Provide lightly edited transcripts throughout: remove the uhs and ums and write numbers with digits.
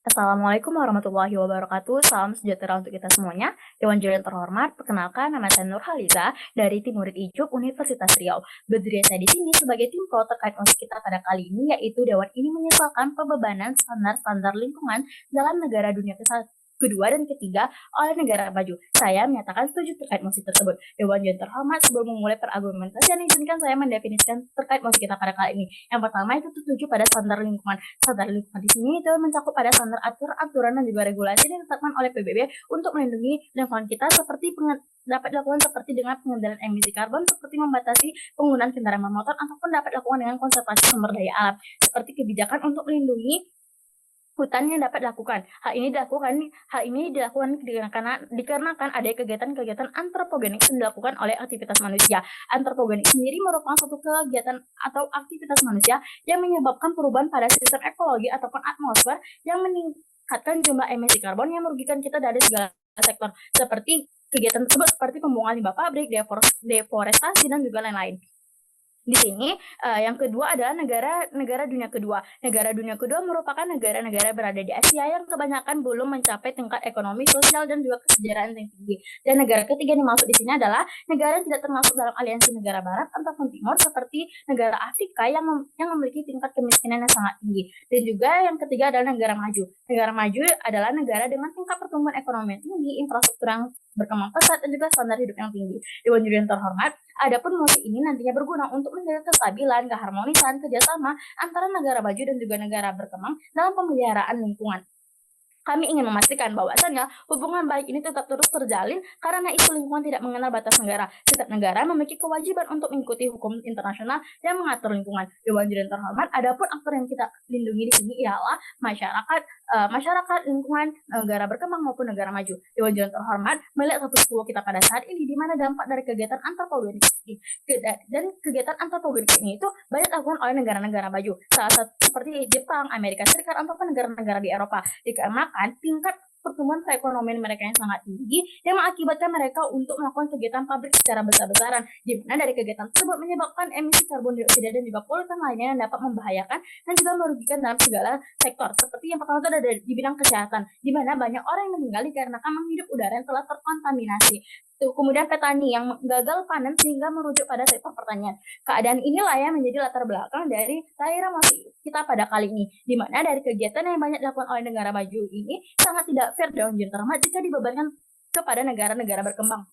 Assalamualaikum warahmatullahi wabarakatuh. Salam sejahtera untuk kita semuanya. Dewan Juri yang terhormat, perkenalkan nama saya Nurhaliza dari tim Murid Ijuk Universitas Riau. Berdiri saya di sini sebagai tim pro terkait musik kita pada kali ini, yaitu Dewan ini menyesalkan pembebanan standar-standar lingkungan dalam negara dunia kedua dan ketiga oleh negara maju. Saya menyatakan setuju terkait musik tersebut. Dewan Juri terhormat, sebelum memulai perargumentasian, izinkan saya mendefinisikan terkait musik kita pada kali ini. Yang pertama itu setuju pada standar lingkungan. Standar lingkungan di sini itu mencakup pada standar aturan dan juga regulasi yang ditetapkan oleh PBB untuk melindungi lingkungan kita seperti dapat dilakukan seperti dengan pengendalian emisi karbon, seperti membatasi penggunaan kendaraan bermotor, ataupun dapat dilakukan dengan konservasi sumber daya alam, seperti kebijakan untuk melindungi hutan yang dapat dilakukan. Hal ini dilakukan dikarenakan ada kegiatan-kegiatan antropogenik yang dilakukan oleh aktivitas manusia. Antropogenik sendiri merupakan suatu kegiatan atau aktivitas manusia yang menyebabkan perubahan pada sistem ekologi ataupun atmosfer yang meningkatkan jumlah emisi karbon yang merugikan kita dari segala sektor. Seperti kegiatan tersebut seperti pembuangan limbah pabrik, deforestasi, dan juga lain-lain. Di sini yang kedua adalah negara dunia kedua. Negara dunia kedua merupakan negara-negara berada di Asia yang kebanyakan belum mencapai tingkat ekonomi, sosial, dan juga kesejahteraan yang tinggi. Dan negara ketiga yang dimaksud di sini adalah negara yang tidak termasuk dalam aliansi negara barat ataupun timur seperti negara Afrika yang memiliki tingkat kemiskinan yang sangat tinggi. Dan juga yang ketiga adalah negara maju. Negara maju adalah negara dengan tingkat pertumbuhan ekonomi yang tinggi, infrastruktur yang berkembang pesat, dan juga standar hidup yang tinggi. Dewan Juri yang terhormat, adapun musik ini nantinya berguna untuk menjaga kestabilan, keharmonisan, kerjasama antara negara maju dan juga negara berkembang dalam pemeliharaan lingkungan. Kami ingin memastikan bahwasannya hubungan baik ini tetap terus terjalin karena isu lingkungan tidak mengenal batas negara. Setiap negara memiliki kewajiban untuk mengikuti hukum internasional yang mengatur lingkungan. Dewan Juri yang terhormat, adapun aktor yang kita lindungi di sini ialah masyarakat, lingkungan, negara berkembang maupun negara maju. Dewan Juri yang terhormat, melihat status quo kita pada saat ini di mana dampak dari kegiatan antropogenik ini dan kegiatan antropogenik ini itu banyak dilakukan oleh negara-negara maju. Salah satu seperti Jepang, Amerika Serikat, ataupun negara-negara di Eropa. Dikarenakan tingkat pertumbuhan perekonomian mereka yang sangat tinggi yang mengakibatkan mereka untuk melakukan kegiatan pabrik secara besar-besaran, di mana dari kegiatan tersebut menyebabkan emisi karbon dioksida dan juga polutan lainnya yang dapat membahayakan dan juga merugikan dalam segala sektor. Seperti yang pertama itu ada di bidang kesehatan, di mana banyak orang yang meninggal dikarenakan menghirup udara yang telah terkontaminasi. Kemudian petani yang gagal panen sehingga merujuk pada sektor pertanian. Keadaan inilah yang menjadi latar belakang dari lahirnya musik kita pada kali ini, di mana dari kegiatan yang banyak dilakukan oleh negara maju ini sangat tidak fair Dewan Juri terhormat jika dibebankan kepada negara-negara berkembang.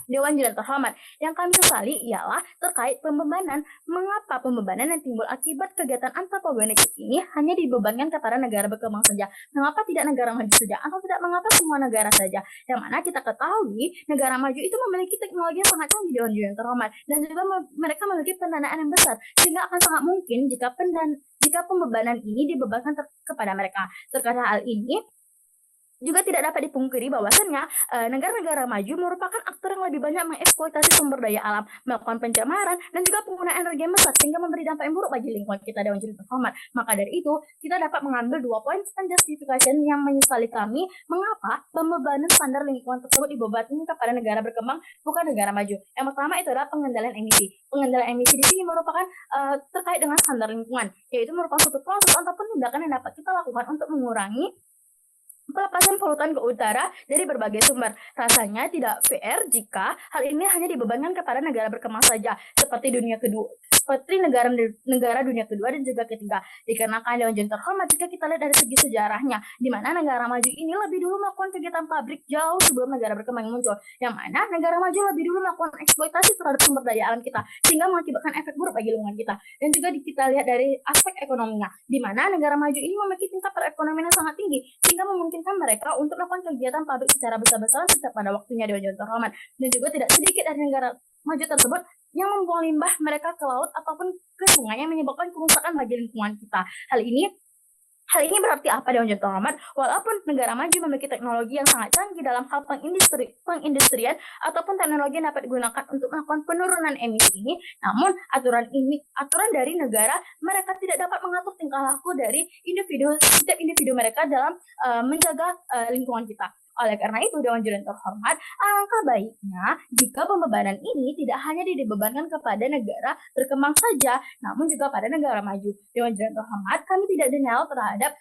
Dewan Juri terhormat, yang kami sesali ialah terkait pembebanan. Mengapa pembebanan yang timbul akibat kegiatan antropogenik ini hanya dibebankan kepada negara berkembang saja? Mengapa tidak negara maju saja? Atau tidak mengapa semua negara saja? Yang mana kita ketahui negara maju itu memiliki teknologi yang sangat canggih Dewan Juri terhormat, dan juga mereka memiliki pendanaan yang besar, sehingga akan sangat mungkin jika pembebanan ini dibebankan kepada mereka. Terkait hal ini, juga tidak dapat dipungkiri bahwasannya negara-negara maju merupakan aktor yang lebih banyak mengeksploitasi sumber daya alam, melakukan pencemaran, dan juga penggunaan energi yang besar sehingga memberi dampak yang buruk bagi lingkungan kita Dewan Juri terhormat. Maka dari itu, kita dapat mengambil 2 poin justification yang menyesali kami mengapa pembebanan standar lingkungan tersebut dibebankan kepada negara berkembang bukan negara maju. Yang pertama itu adalah pengendalian emisi. Pengendalian emisi di sini merupakan terkait dengan standar lingkungan, yaitu merupakan suatu proses ataupun tindakan yang dapat kita lakukan untuk mengurangi pelepasan polutan ke udara dari berbagai sumber. Rasanya tidak fair jika hal ini hanya dibebankan kepada negara berkembang saja, seperti negara dunia kedua dan juga ketiga. Dikarenakan Dewan Juri terhormat, jika kita lihat dari segi sejarahnya, di mana negara maju ini lebih dulu melakukan kegiatan pabrik jauh sebelum negara berkembang muncul, yang mana negara maju lebih dulu melakukan eksploitasi terhadap sumber daya alam kita, sehingga mengakibatkan efek buruk bagi lingkungan kita. Dan juga kita lihat dari aspek ekonominya, di mana negara maju ini memiliki tingkat perekonomian yang sangat tinggi, sehingga memungkinkan mereka untuk melakukan kegiatan pabrik secara besar-besaran setiap pada waktunya Dewan Juri terhormat. Dan juga tidak sedikit dari negara maju tersebut yang membuang limbah mereka ke laut ataupun ke sungai yang menyebabkan kerusakan bagi lingkungan kita. Hal ini berarti apa Dewan Juri terhormat? Walaupun negara maju memiliki teknologi yang sangat canggih dalam hal pengindustrian ataupun teknologi yang dapat digunakan untuk melakukan penurunan emisi ini, namun aturan dari negara mereka tidak dapat mengatur tingkah laku dari setiap individu mereka dalam menjaga lingkungan kita. Oleh karena itu, Dewan Juri yang terhormat, alangkah baiknya jika pembebanan ini tidak hanya dibebankan kepada negara berkembang saja, namun juga pada negara maju. Dewan Juri yang terhormat, kami tidak denial terhadap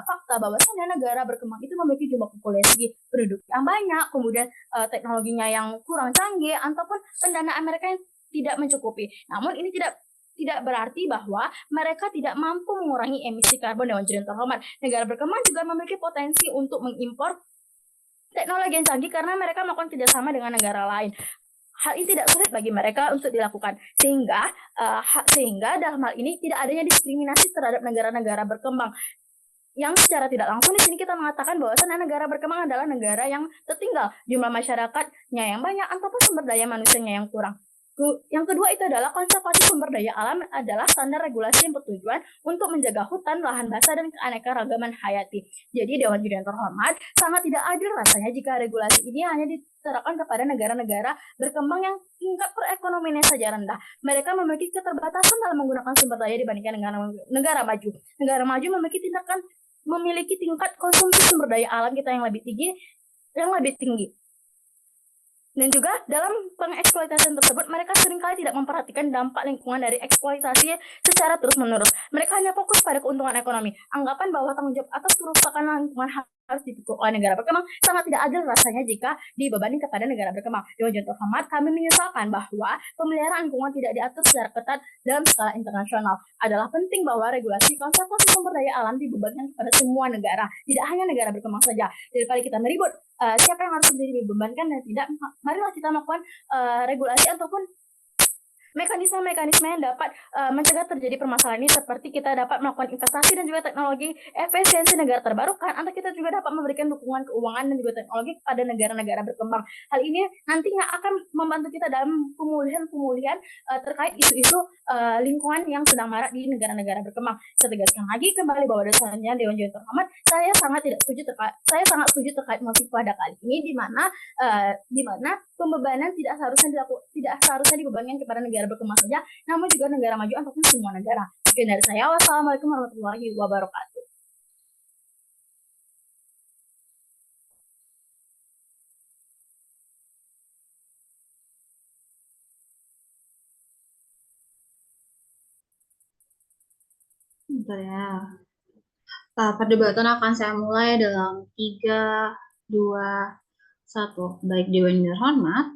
fakta bahwasannya negara berkembang itu memiliki jumlah populasi penduduk yang banyak, kemudian teknologinya yang kurang canggih, ataupun pendanaan mereka yang tidak mencukupi. Namun ini tidak berarti bahwa mereka tidak mampu mengurangi emisi karbon. Dewan Juri yang terhormat, negara berkembang juga memiliki potensi untuk mengimpor teknologi yang canggih karena mereka melakukan kerjasama dengan negara lain. Hal ini tidak sulit bagi mereka untuk dilakukan, sehingga dalam hal ini tidak adanya diskriminasi terhadap negara-negara berkembang. Yang secara tidak langsung di sini kita mengatakan bahwa negara berkembang adalah negara yang tertinggal, jumlah masyarakatnya yang banyak ataupun sumber daya manusianya yang kurang. Yang kedua itu adalah konservasi sumber daya alam adalah standar regulasi yang bertujuan untuk menjaga hutan, lahan basah, dan keanekaragaman hayati. Jadi Dewan Juri yang terhormat, sangat tidak adil rasanya jika regulasi ini hanya diterapkan kepada negara-negara berkembang yang tingkat perekonomiannya saja rendah. Mereka memiliki keterbatasan dalam menggunakan sumber daya dibandingkan negara maju. Negara maju memiliki tingkat konsumsi sumber daya alam kita yang lebih tinggi. Dan juga dalam pengeksploitasian tersebut, mereka seringkali tidak memperhatikan dampak lingkungan dari eksploitasi secara terus-menerus. Mereka hanya fokus pada keuntungan ekonomi. Anggapan bahwa tanggung jawab atas kerusakan lingkungan harus dipikul oleh negara berkembang sangat tidak adil rasanya jika dibebani kepada negara berkembang. Dewan Juri terhormat, kami menyesalkan bahwa pemeliharaan lingkungan tidak diatur secara ketat dalam skala internasional. Adalah penting bahwa regulasi konservasi sumber daya alam dibebankan kepada semua negara, tidak hanya negara berkembang saja. Daripada kita meribut siapa yang harus dibebankan dan tidak, marilah kita melakukan regulasi ataupun mekanisme-mekanisme yang dapat mencegah terjadi permasalahan ini, seperti kita dapat melakukan investasi dan juga teknologi efisiensi negara terbarukan, atau kita juga dapat memberikan dukungan keuangan dan juga teknologi kepada negara-negara berkembang. Hal ini nantinya akan membantu kita dalam pemulihan terkait isu-isu lingkungan yang sedang marak di negara-negara berkembang. Saya tegaskan lagi kembali bahwa dasarnya Dewan Juri terhormat, saya sangat setuju terkait motif pada kali ini, di mana pembebanan tidak seharusnya dibebankan kepada negara berkembang saja, namun juga negara maju ataupun semua negara. Sekian dari saya. Wassalamualaikum warahmatullahi wabarakatuh. Bentar ya. Perdebatan akan saya mulai dalam 3, 2, 1. Baik, Dewan terhormat,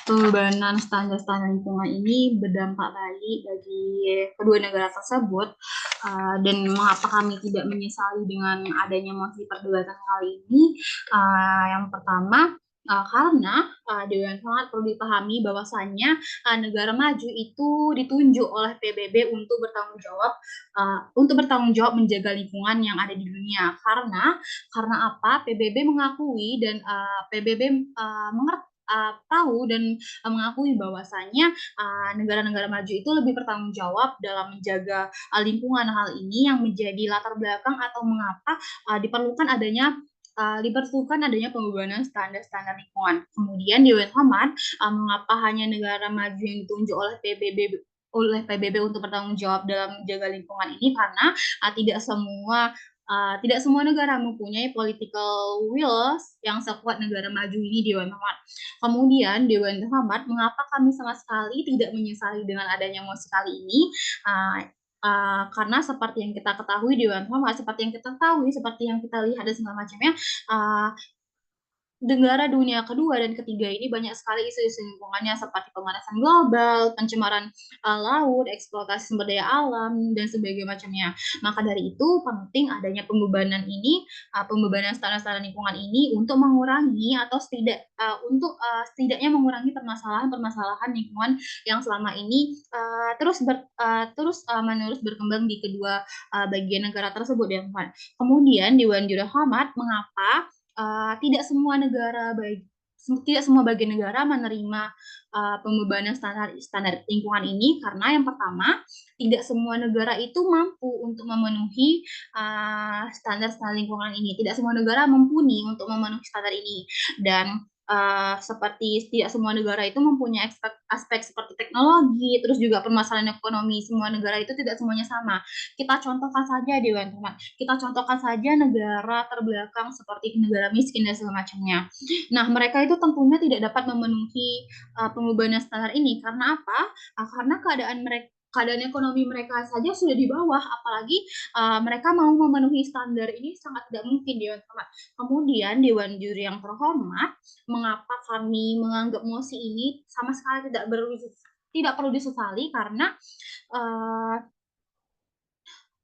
pembebanan standar-standar lingkungan ini berdampak baik bagi kedua negara tersebut, dan mengapa kami tidak menyesali dengan adanya mosi perdebatan kali ini. Yang pertama, karena Dewan sangat perlu dipahami bahwasannya negara maju itu ditunjuk oleh PBB untuk bertanggung jawab menjaga lingkungan yang ada di dunia. Karena apa? PBB mengakui dan PBB mengerti, tahu dan mengakui bahwasannya negara-negara maju itu lebih bertanggung jawab dalam menjaga lingkungan. Hal ini yang menjadi latar belakang atau mengapa diperlukan adanya pembebanan standar-standar lingkungan. Kemudian Dewan Terhormat, mengapa hanya negara maju yang ditunjuk oleh PBB untuk bertanggung jawab dalam menjaga lingkungan ini, karena tidak semua negara mempunyai political will yang sekuat negara maju ini. Dewan Terhormat. Kemudian Dewan Terhormat, mengapa kami sama sekali tidak menyesali dengan adanya mosi kali ini? Karena seperti yang kita ketahui, Dewan Terhormat, seperti yang kita lihat dan segala macamnya, negara dunia kedua dan ketiga ini banyak sekali isu-isu lingkungannya, seperti pemanasan global, pencemaran laut, eksploitasi sumber daya alam, dan sebagainya macamnya. Maka dari itu penting adanya pembebanan standar-standar lingkungan ini untuk mengurangi atau setidaknya mengurangi permasalahan lingkungan yang selama ini terus-menerus berkembang di kedua bagian negara tersebut. Kemudian Dewan Juri Terhormat, mengapa tidak semua bagian negara menerima pembebanan standar lingkungan ini? Karena yang pertama, tidak semua negara itu mampu untuk memenuhi standar lingkungan ini. Tidak semua negara mumpuni untuk memenuhi standar ini. Dan seperti tidak semua negara itu mempunyai aspek seperti teknologi, terus juga permasalahan ekonomi. Semua negara itu tidak semuanya sama. Kita contohkan saja Dewan Teman, kita contohkan saja negara terbelakang seperti negara miskin dan segala macamnya. Nah, mereka itu tentunya tidak dapat memenuhi pengorbanan standar ini. Karena apa? Karena keadaan ekonomi mereka saja sudah di bawah, apalagi mereka mau memenuhi standar ini sangat tidak mungkin, Dewan Teman. Kemudian Dewan Juri yang terhormat, mengapa kami menganggap mosi ini sama sekali tidak perlu disesali karena uh,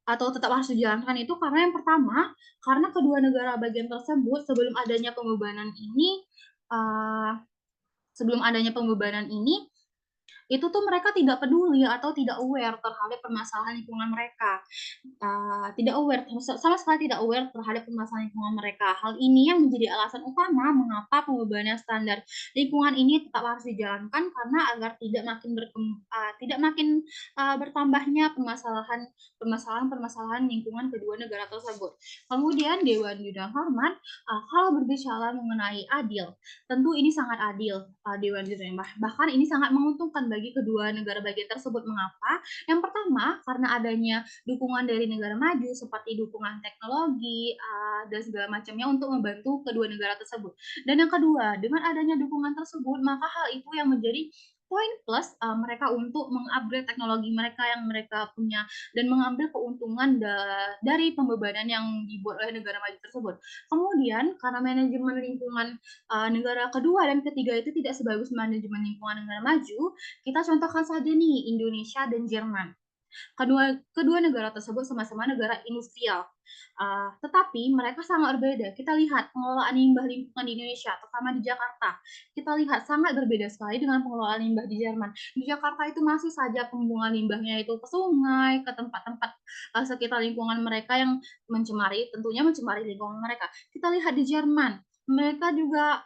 atau tetap harus dijalankan itu karena yang pertama, karena kedua negara bagian tersebut uh, sebelum adanya pembebanan ini itu tuh mereka tidak peduli atau tidak aware terhadap permasalahan lingkungan mereka. Tidak aware, sama sekali tidak aware terhadap permasalahan lingkungan mereka. Hal ini yang menjadi alasan utama mengapa pembebanan standar lingkungan ini tetap harus dijalankan karena agar tidak makin bertambahnya permasalahan lingkungan kedua negara tersebut. Kemudian Dewan Yudang Hormat, kalau berbicara mengenai adil, tentu ini sangat adil, Dewan Yudang. Bahkan ini sangat menguntungkan bagi kedua negara bagian tersebut. Mengapa? Yang pertama, karena adanya dukungan dari negara maju seperti dukungan teknologi dan segala macamnya untuk membantu kedua negara tersebut. Dan yang kedua, dengan adanya dukungan tersebut, maka hal itu yang menjadi poin plus mereka untuk mengupgrade teknologi mereka yang mereka punya dan mengambil keuntungan dari pembebanan yang dibuat oleh negara maju tersebut. Kemudian karena manajemen lingkungan negara kedua dan ketiga itu tidak sebagus manajemen lingkungan negara maju, kita contohkan saja nih Indonesia dan Jerman. Kedua negara tersebut sama-sama negara industrial, tetapi mereka sangat berbeda. Kita lihat pengelolaan limbah lingkungan di Indonesia, terutama di Jakarta. Kita lihat sangat berbeda sekali dengan pengelolaan limbah di Jerman. Di Jakarta itu masih saja pembuangan limbahnya itu ke sungai, ke tempat-tempat sekitar lingkungan mereka yang tentunya mencemari lingkungan mereka. Kita lihat di Jerman, mereka juga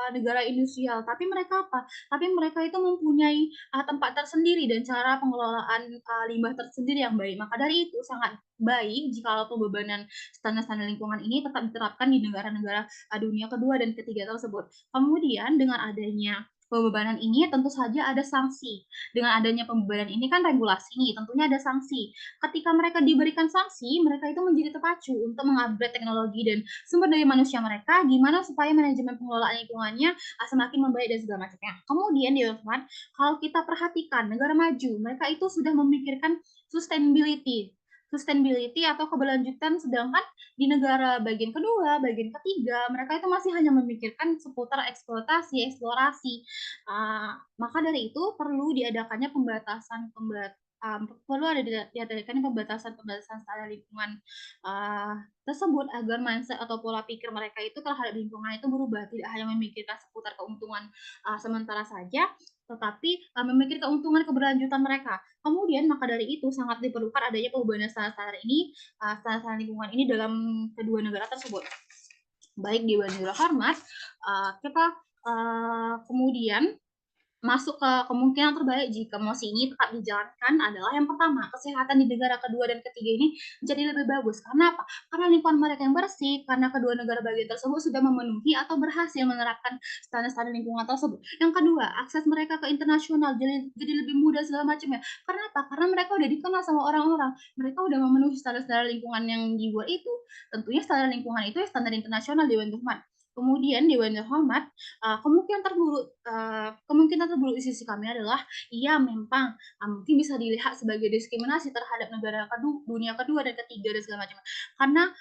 negara industrial, tapi mereka apa? Tapi mereka itu mempunyai tempat tersendiri dan cara pengelolaan limbah tersendiri yang baik. Maka dari itu sangat baik jika pembebanan standar-standar lingkungan ini tetap diterapkan di negara-negara dunia kedua dan ketiga tersebut. Kemudian dengan adanya pembebanan ini tentu saja ada sanksi. Dengan adanya pembebanan ini kan regulasi nih, tentunya ada sanksi. Ketika mereka diberikan sanksi, mereka itu menjadi terpacu untuk mengupgrade teknologi dan sumber daya manusia mereka, gimana supaya manajemen pengelolaan lingkungannya semakin membaik dan segala macamnya. Kemudian di teman, kalau kita perhatikan negara maju, mereka itu sudah memikirkan sustainability atau keberlanjutan, sedangkan di negara bagian kedua, bagian ketiga, mereka itu masih hanya memikirkan seputar eksploitasi, eksplorasi. Maka dari itu perlu diadakannya perlu ada diadakan pembatasan standar lingkungan tersebut agar mindset atau pola pikir mereka itu terhadap lingkungan itu berubah, tidak hanya memikirkan seputar keuntungan sementara saja, tetapi memikirkan keuntungan keberlanjutan mereka. Kemudian maka dari itu sangat diperlukan adanya perubahan standar lingkungan ini dalam kedua negara tersebut. Baik di Dewan Hormat, kita kemudian masuk ke kemungkinan terbaik jika mosi ini tetap dijalankan adalah yang pertama, kesehatan di negara kedua dan ketiga ini jadi lebih bagus. Karena apa? Karena lingkungan mereka yang bersih, karena kedua negara bagian tersebut sudah memenuhi atau berhasil menerapkan standar-standar lingkungan tersebut. Yang kedua, akses mereka ke internasional jadi lebih mudah segala macamnya. Karena apa? Karena mereka udah dikenal sama orang-orang. Mereka udah memenuhi standar-standar lingkungan yang dibuat itu. Tentunya standar lingkungan itu ya standar internasional Dewan Tuhman. Kemudian Dewan Terhormat, kemungkinan terburuk di sisi kami adalah iya memang mungkin bisa dilihat sebagai diskriminasi terhadap dunia kedua dan ketiga dan segala macam, karena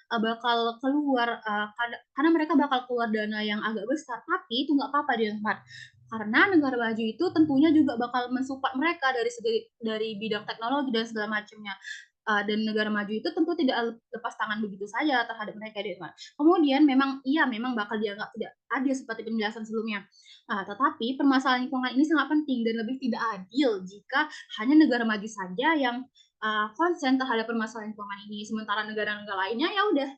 karena mereka bakal keluar dana yang agak besar, tapi itu nggak apa-apa di tempat, karena negara maju itu tentunya juga bakal mensupport mereka dari bidang teknologi dan segala macamnya. Dan negara maju itu tentu tidak lepas tangan begitu saja terhadap mereka di tempat. Kemudian memang bakal dianggap tidak adil seperti penjelasan sebelumnya. Tetapi permasalahan lingkungan ini sangat penting dan lebih tidak adil jika hanya negara maju saja yang konsen terhadap permasalahan lingkungan ini, sementara negara-negara lainnya ya udah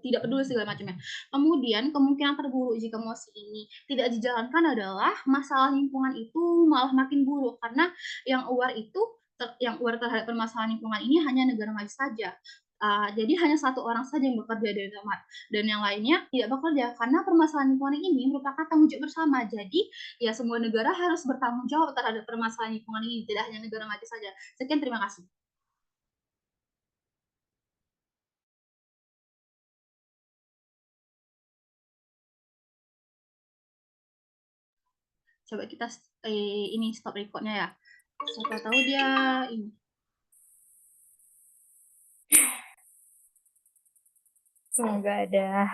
tidak peduli segala macamnya. Kemudian kemungkinan terburuk jika mosi ini tidak dijalankan adalah masalah lingkungan itu malah makin buruk, karena yang aware terhadap permasalahan lingkungan ini hanya negara maju saja. Jadi hanya satu orang saja yang bekerja dari rumah dan yang lainnya tidak bekerja karena permasalahan lingkungan ini merupakan tanggung jawab bersama. Jadi ya semua negara harus bertanggung jawab terhadap permasalahan lingkungan ini, tidak hanya negara maju saja. Sekian, terima kasih. Coba kita ini stop recordnya ya. Siapa tahu dia ini. Semoga ada